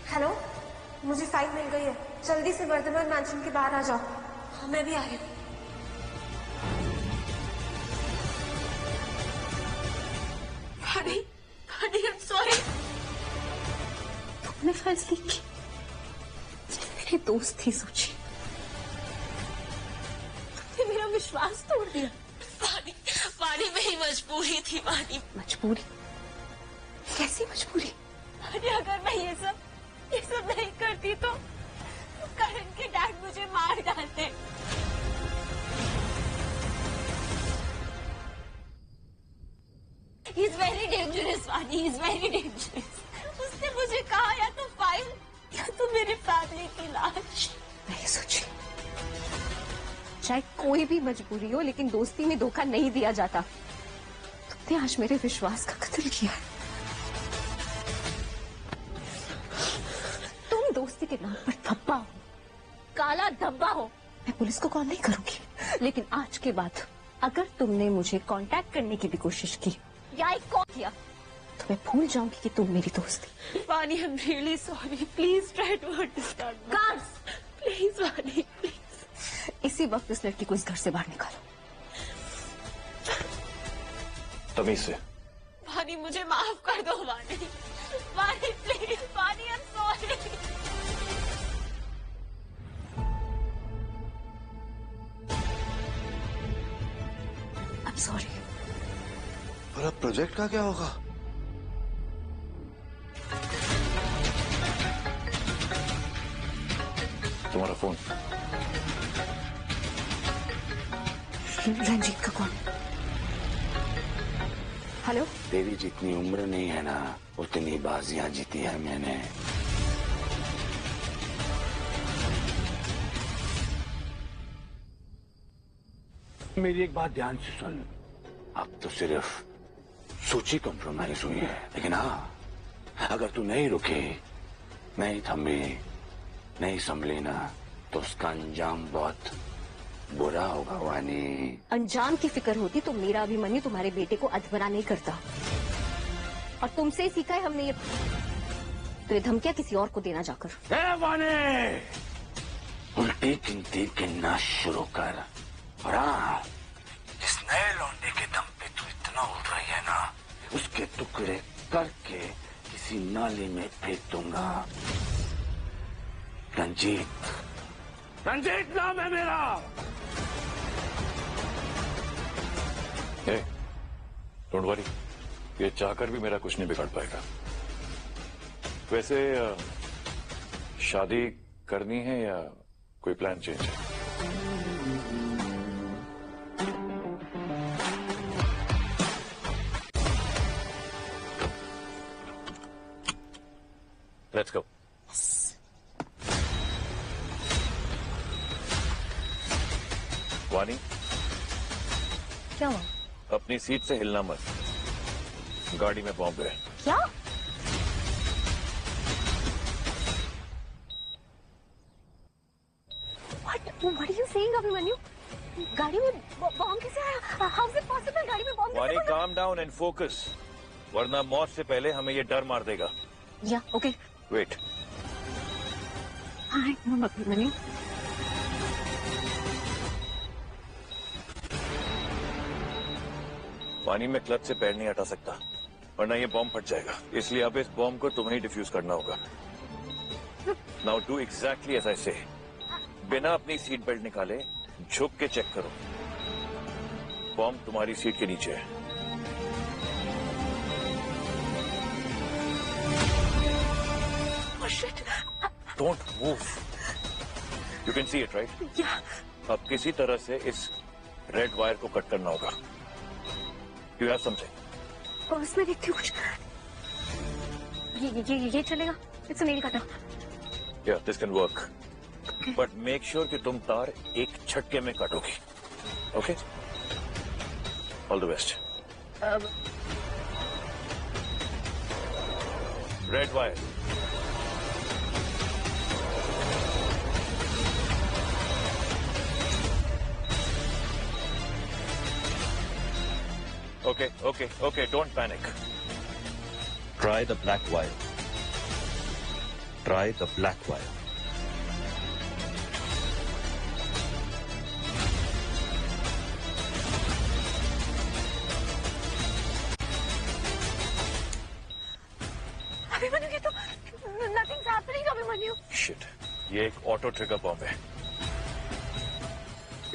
हेलो, मुझे फाइल मिल गई है। जल्दी से वर्धमान मैंशन के बाहर आ जाओ। हाँ, मैं भी आ रही हूँ। भानी, I'm sorry। तुमने फैसले की, मेरे दोस्त थी सोची, तुमने मेरा विश्वास तोड़ दिया। पानी मेरी मजबूरी थी। पानी मजबूरी? कैसी मजबूरी? अगर मैं ये सब नहीं करती तो करण के डैड मुझे मार डालते। He's very dangerous, Vani. He's very dangerous. उसने मुझे कहा या तो फाइल या तो मेरी फैमिली की लाश। मैं ये सोची, चाहे कोई भी मजबूरी हो लेकिन दोस्ती में धोखा नहीं दिया जाता। तुमने आज मेरे विश्वास का कत्ल किया है। तुम दोस्ती के नाम पर धब्बा हो, काला धब्बा हो। मैं पुलिस को कॉल नहीं करूंगी, लेकिन आज के बाद अगर तुमने मुझे कांटेक्ट करने की भी कोशिश की या एक कॉल किया तो मैं भूल जाऊंगी कि तुम मेरी दोस्त थी। वानी, I'm really sorry. Please try to understand. Guards! Please, Vani, please. इसी वक्त इस लड़की को इस घर से बाहर निकालो। तमीज से। वानी, मुझे माफ कर दो। वानी, वानी, प्लीज। वानी, I'm sorry. I'm sorry। और अब प्रोजेक्ट का क्या होगा? तुम्हारा फोन। रंजीत का कौन? हेलो। तेरी जितनी उम्र नहीं है ना, उतनी बाजियां जीती है मैंने। मेरी एक बात ध्यान से सुन। अब तो सिर्फ सूची कॉम्प्रोमाइज हुई है, लेकिन हाँ, अगर तू नहीं रुके, नहीं थमी, नहीं संभली ना, तो उसका अंजाम बहुत बुरा होगा। वानी, अंजाम की फिक्र होती तो मेरा अभिमन्यु तुम्हारे बेटे को अधमरा नहीं करता। और तुमसे ही सीखा है हमने ये, तो ये धमकियां किसी और को देना जाकर। वानी, उल्टी गिनती गिनना शुरू कर। और हाँ, इस नए लौंडे के दम पे तू इतना उड़ रही है ना, उसके टुकड़े करके किसी नाली में फेंक दूंगा। रंजीत नाम है मेरा। डोंट वरी, ये चाहकर भी मेरा कुछ नहीं बिगाड़ पाएगा। वैसे शादी करनी है या कोई प्लान चेंज है? Let's go. वानी, क्या हुआ? अपनी सीट से हिलना मत, गाड़ी में बॉम्ब है। क्या? What are you saying, Abhimanyu? गाड़ी में बॉम्ब कैसे आया? How is it possible? गाड़ी में बॉम्ब? वानी, calm down and focus, वरना मौत से पहले हमें ये डर मार देगा। Yeah, okay. Wait. All right, Abhimanyu. पानी में क्लच से पैर नहीं हटा सकता, वरना ये बॉम्ब फट जाएगा। इसलिए अब इस बॉम्ब को तुम्हें ही डिफ्यूज करना होगा। Now do exactly as I say. बिना अपनी सीट बेल्ट निकाले झुक के चेक करो। बॉम्ब तुम्हारी सीट के नीचे है। Don't move. You can see it right? अब किसी तरह से इस रेड वायर को कट करना होगा। You have something? बॉस मैं देखती हूँ कुछ। ये चलेगा? इट्स नहीं काटा। Yeah, this can work. But make sure कि तुम तार एक झटके में काटोगी. Okay? All the best. Red wire. Okay. Don't panic. Try the black wire. Try the black wire. Abhimanyu ये तो नथिंग्स हैपनिंग अभिमन्यु। Shit. ये एक ऑटो ट्रिगर बॉम्ब है।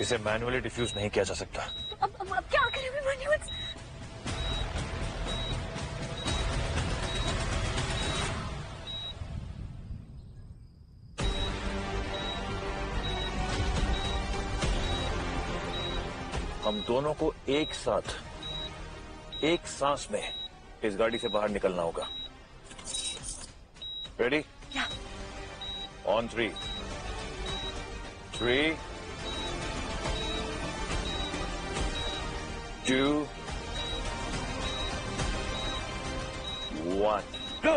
इसे मैन्युअली डिफ्यूज नहीं किया जा सकता। अब क्या करें अभिमन्यु? हम दोनों को एक साथ एक सांस में इस गाड़ी से बाहर निकलना होगा। Ready? Yeah. On 3, 2, 1, go!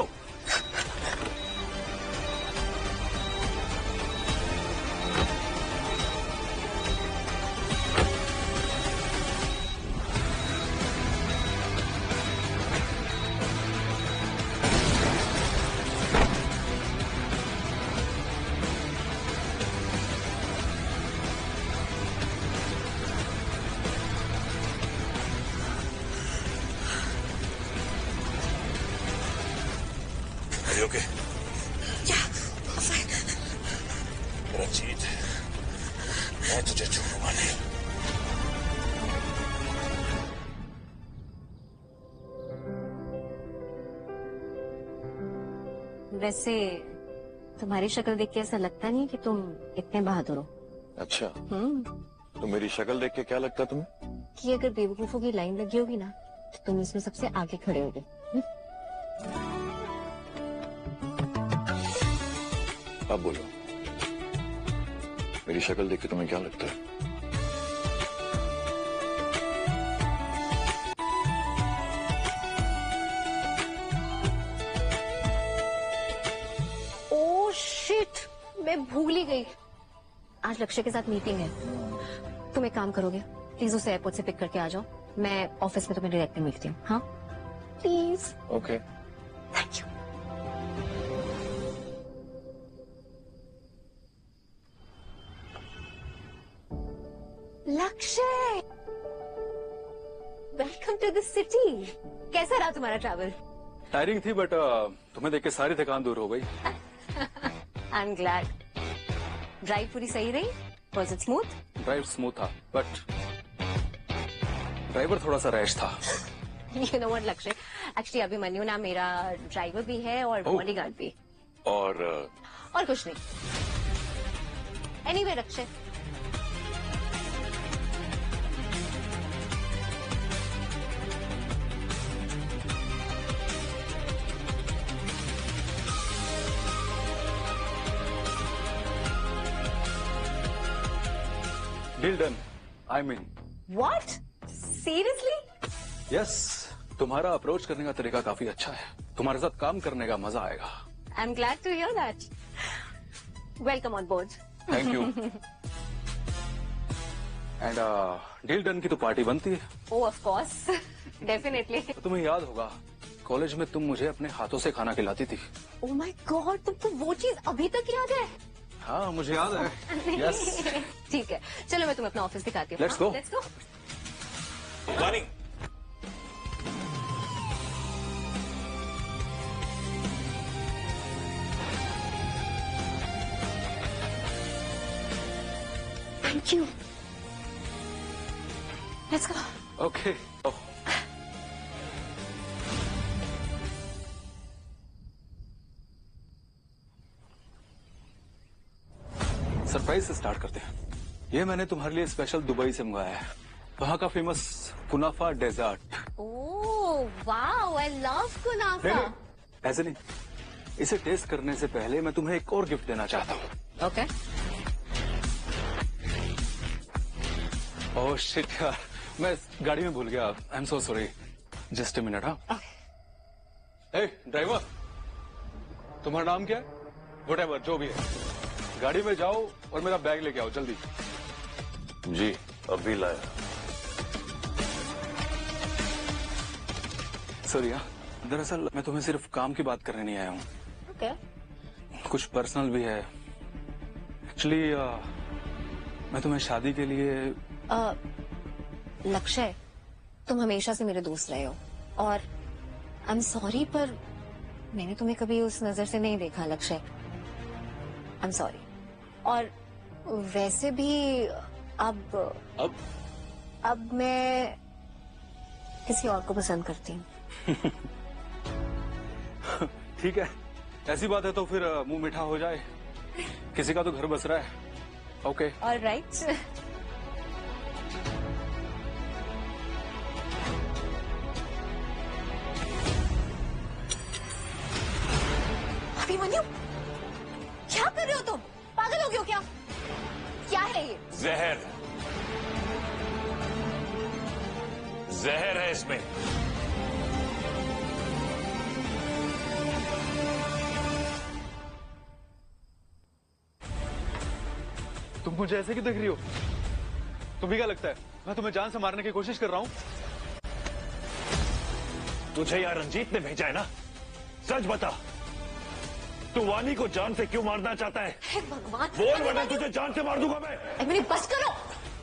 Okay. Yeah, fine. Ranjit, मैं तुझे छोड़ूंगा नहीं। वैसे तुम्हारी शक्ल देख के ऐसा लगता नहीं कि तुम इतने बहादुर हो। अच्छा, तो मेरी शक्ल देख के क्या लगता तुम्हें? कि अगर बेवकूफों की लाइन लगी होगी ना तो तुम इसमें सबसे आगे खड़े होगे। अब बोलो, मेरी शक्ल देख के तुम्हें क्या लगता है? ओह शिट, मैं भूल ही गई। आज लक्ष्य के साथ मीटिंग है। तुम एक काम करोगे, प्लीज उसे एयरपोर्ट से पिक करके आ जाओ। मैं ऑफिस में तुम्हें डायरेक्टली मिलती हूँ। हाँ प्लीज। ओके। Thank you. लक्ष्य, वेलकम टू द सिटी। कैसा रहा तुम्हारा ट्रैवल? टायरिंग थी बट तुम्हें देख के सारी थकान दूर हो गई। आई एम ग्लैड। ड्राइव पूरी सही रही? Was it smooth? Drive smooth था बट ड्राइवर थोड़ा सा रैश था। यू नो व्हाट लक्ष्य, एक्चुअली अभिमन्यु ना मेरा ड्राइवर भी है और बॉडीगार्ड भी। और कुछ नहीं। एनीवे लक्ष्य, deal done. I mean what? Seriously? Yes, तुम्हारा अप्रोच करने का तरीका काफी अच्छा है। तुम्हारे साथ काम करने का मजा आएगा। I am glad to hear that. Welcome on board. Thank you. And deal done की तो पार्टी बनती है। Oh of course, definitely. तो तुम्हें याद होगा कॉलेज में तुम मुझे अपने हाथों से खाना खिलाती थी। ओह माय गॉड, तुमको वो चीज अभी तक याद है? हाँ मुझे याद है। यस। ठीक है, चलो मैं तुम्हें अपना ऑफिस दिखाती हूँ। Let's go. Let's go. वानी, क्यों? Let's go. ओके। सरप्राइज से स्टार्ट करते हैं। ये मैंने तुम्हारे लिए स्पेशल दुबई से मंगाया है, वहाँ का फेमस कुनाफा dessert. Oh, wow, I love kunafa. ऐसे नहीं, इसे टेस्ट करने से पहले मैं तुम्हें एक और गिफ्ट देना चाहता हूँ। Okay. ओह शिट यार, मैं गाड़ी में भूल गया। I am so sorry. Just a minute. हाँ ए ड्राइवर, तुम्हारा नाम क्या है? व्हाटएवर, जो भी है, गाड़ी में जाओ और मेरा बैग लेके आओ जल्दी। जी अभी लाया। सॉरी हाँ, दरअसल मैं तुम्हें सिर्फ काम की बात करने नहीं आया हूँ। Okay. कुछ पर्सनल भी है। एक्चुअली मैं तुम्हें शादी के लिए लक्ष्य, तुम हमेशा से मेरे दोस्त रहे हो और आई एम सॉरी, पर मैंने तुम्हें कभी उस नजर से नहीं देखा लक्ष्य। I am sorry. और वैसे भी अब मैं किसी और को पसंद करती हूँ। ठीक है, ऐसी बात है तो फिर मुंह मीठा हो जाए, किसी का तो घर बस रहा है। Okay alright. अभिमन्यु, क्या कर रहे हो तुम? पागल हो गए हो क्या? क्या है ये? जहर, जहर है इसमें। तुम मुझे ऐसे क्यों देख रही हो? तुम्हें क्या लगता है मैं तुम्हें जान से मारने की कोशिश कर रहा हूँ? तुझे यार रंजीत ने भेजा है ना? सच बता, तू वानी को जान से क्यों मारना चाहता है? हे भगवान, बोल वरना तुझे जान से मार दूंगा मैं। अभिमन्यु बस करो,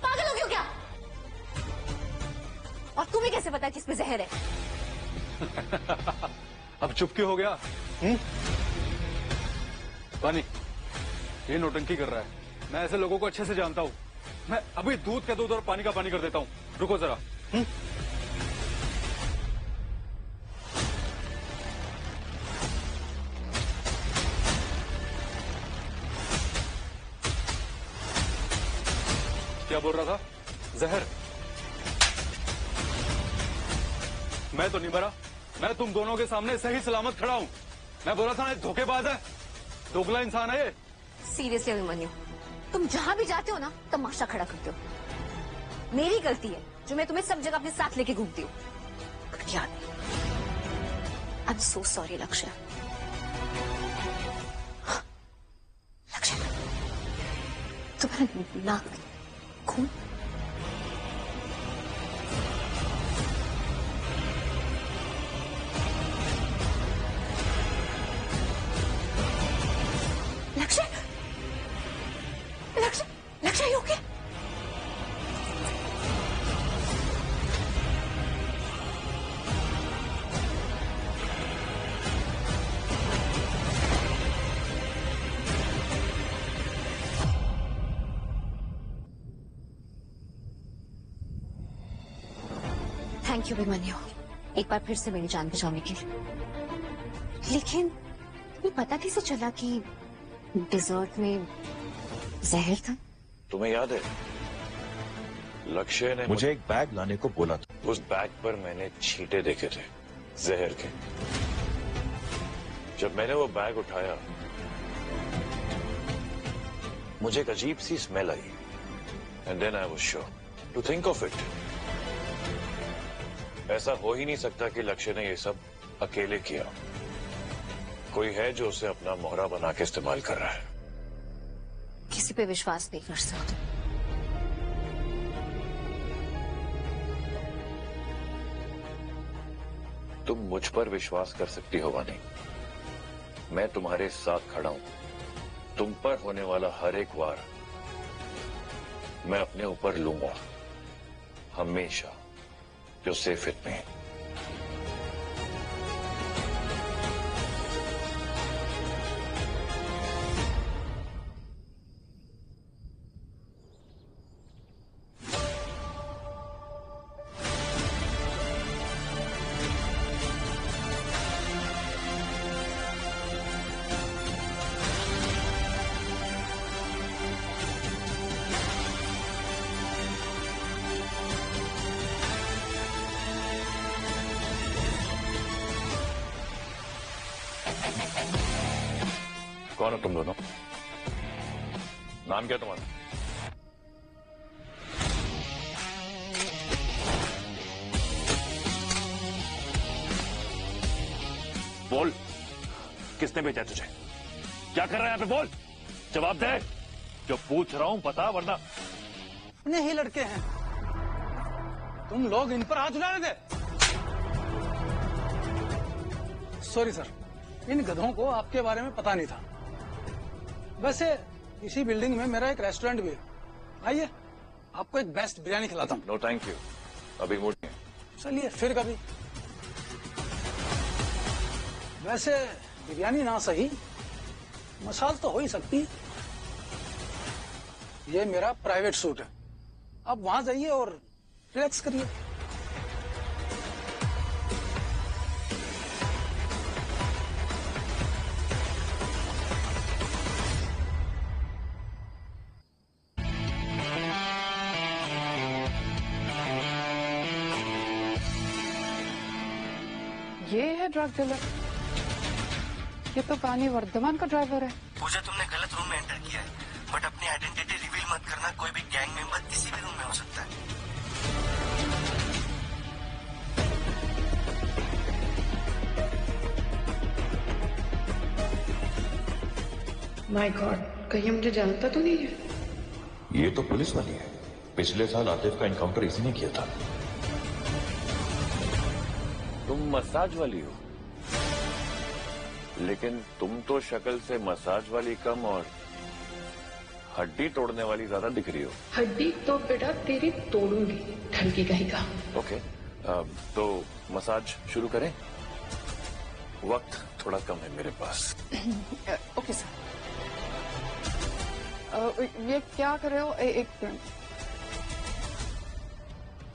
पागल हो गए हो क्या? और तुम्हें कैसे पता कि इसमें जहर है? अब चुप क्यों हो गया? वानी, ये नौटंकी कर रहा है। मैं ऐसे लोगों को अच्छे से जानता हूँ। मैं अभी दूध का दूध और पानी का पानी कर देता हूँ। रुको जरा। क्या बोल रहा था? जहर? मैं तो नहीं मरा, मैं तुम दोनों के सामने सही सलामत खड़ा हूँ। मैं बोला था ना, धोखेबाज है, दोगला इंसान है ये। सीरियसली अभिमन्यु, तुम जहां भी जाते हो ना, तमाशा खड़ा करते हो। मेरी गलती है जो मैं तुम्हें सब जगह अपने साथ लेके घूमती हूँ। क्या? आई एम सो सॉरी लक्ष्य। लक्ष्य, तुम्हारा नाक खून। लक्ष्य, लक्ष्य, लक्ष्य, you okay? Thank you Abhimanyu, एक बार फिर से मेरी जान बचाने के लिए। लेकिन ये पता कैसे चला कि डिजर्ट में जहर था? तुम्हें याद है, लक्ष्य ने मुझे एक बैग लाने को बोला था। उस बैग पर मैंने छींटे देखे थे जहर के। जब मैंने वो बैग उठाया, मुझे एक अजीब सी स्मेल आई। And then I was sure to think of it. ऐसा हो ही नहीं सकता कि लक्ष्य ने ये सब अकेले किया। कोई है जो उसे अपना मोहरा बना के इस्तेमाल कर रहा है। किसी पे विश्वास नहीं कर सकते। तुम मुझ पर विश्वास कर सकती हो वानी। मैं तुम्हारे साथ खड़ा हूं। तुम पर होने वाला हर एक वार मैं अपने ऊपर लूंगा, हमेशा, जो सेफ इट में। कौन हो तुम दोनों? नाम क्या तुम्हारा? बोल, किसने भेजा तुझे? क्या कर रहा है यहाँ पे? बोल, जवाब दे। जो पूछ रहा हूं बता, वरना। अपने ही लड़के हैं, तुम लोग इन पर हाथ उठा रहे थे। सॉरी सर, इन गधों को आपके बारे में पता नहीं था। वैसे इसी बिल्डिंग में मेरा एक रेस्टोरेंट भी है, आइए आपको एक बेस्ट बिरयानी खिलाता हूँ। नो थैंक यू, अभी मूड नहीं। चलिए फिर कभी। वैसे बिरयानी ना सही, मसाज तो हो ही सकती। ये मेरा प्राइवेट सूट है, आप वहां जाइए और रिलैक्स करिए। ये है ड्रग डीलर। ये तो पानी वर्धमान का ड्राइवर है। पूजा, तुमने गलत रूम में एंटर किया है, बट अपनी आइडेंटिटी रिवील मत करना। कोई भी गैंग मेंबर किसी भी रूम में हो सकता है। माय गॉड, कहीं मुझे जानता तो नहीं है? ये तो पुलिस वाली है, पिछले साल आतिफ का एनकाउंटर इसी ने किया था। तुम मसाज वाली हो, लेकिन तुम तो शक्ल से मसाज वाली कम और हड्डी तोड़ने वाली ज्यादा दिख रही हो। हड्डी तो बेटा तेरी तोड़ूंगी, ठंडी कहीं का। ओके, तो मसाज शुरू करें? वक्त थोड़ा कम है मेरे पास। Okay sir. ये क्या कर रहे हो? एक मिनट।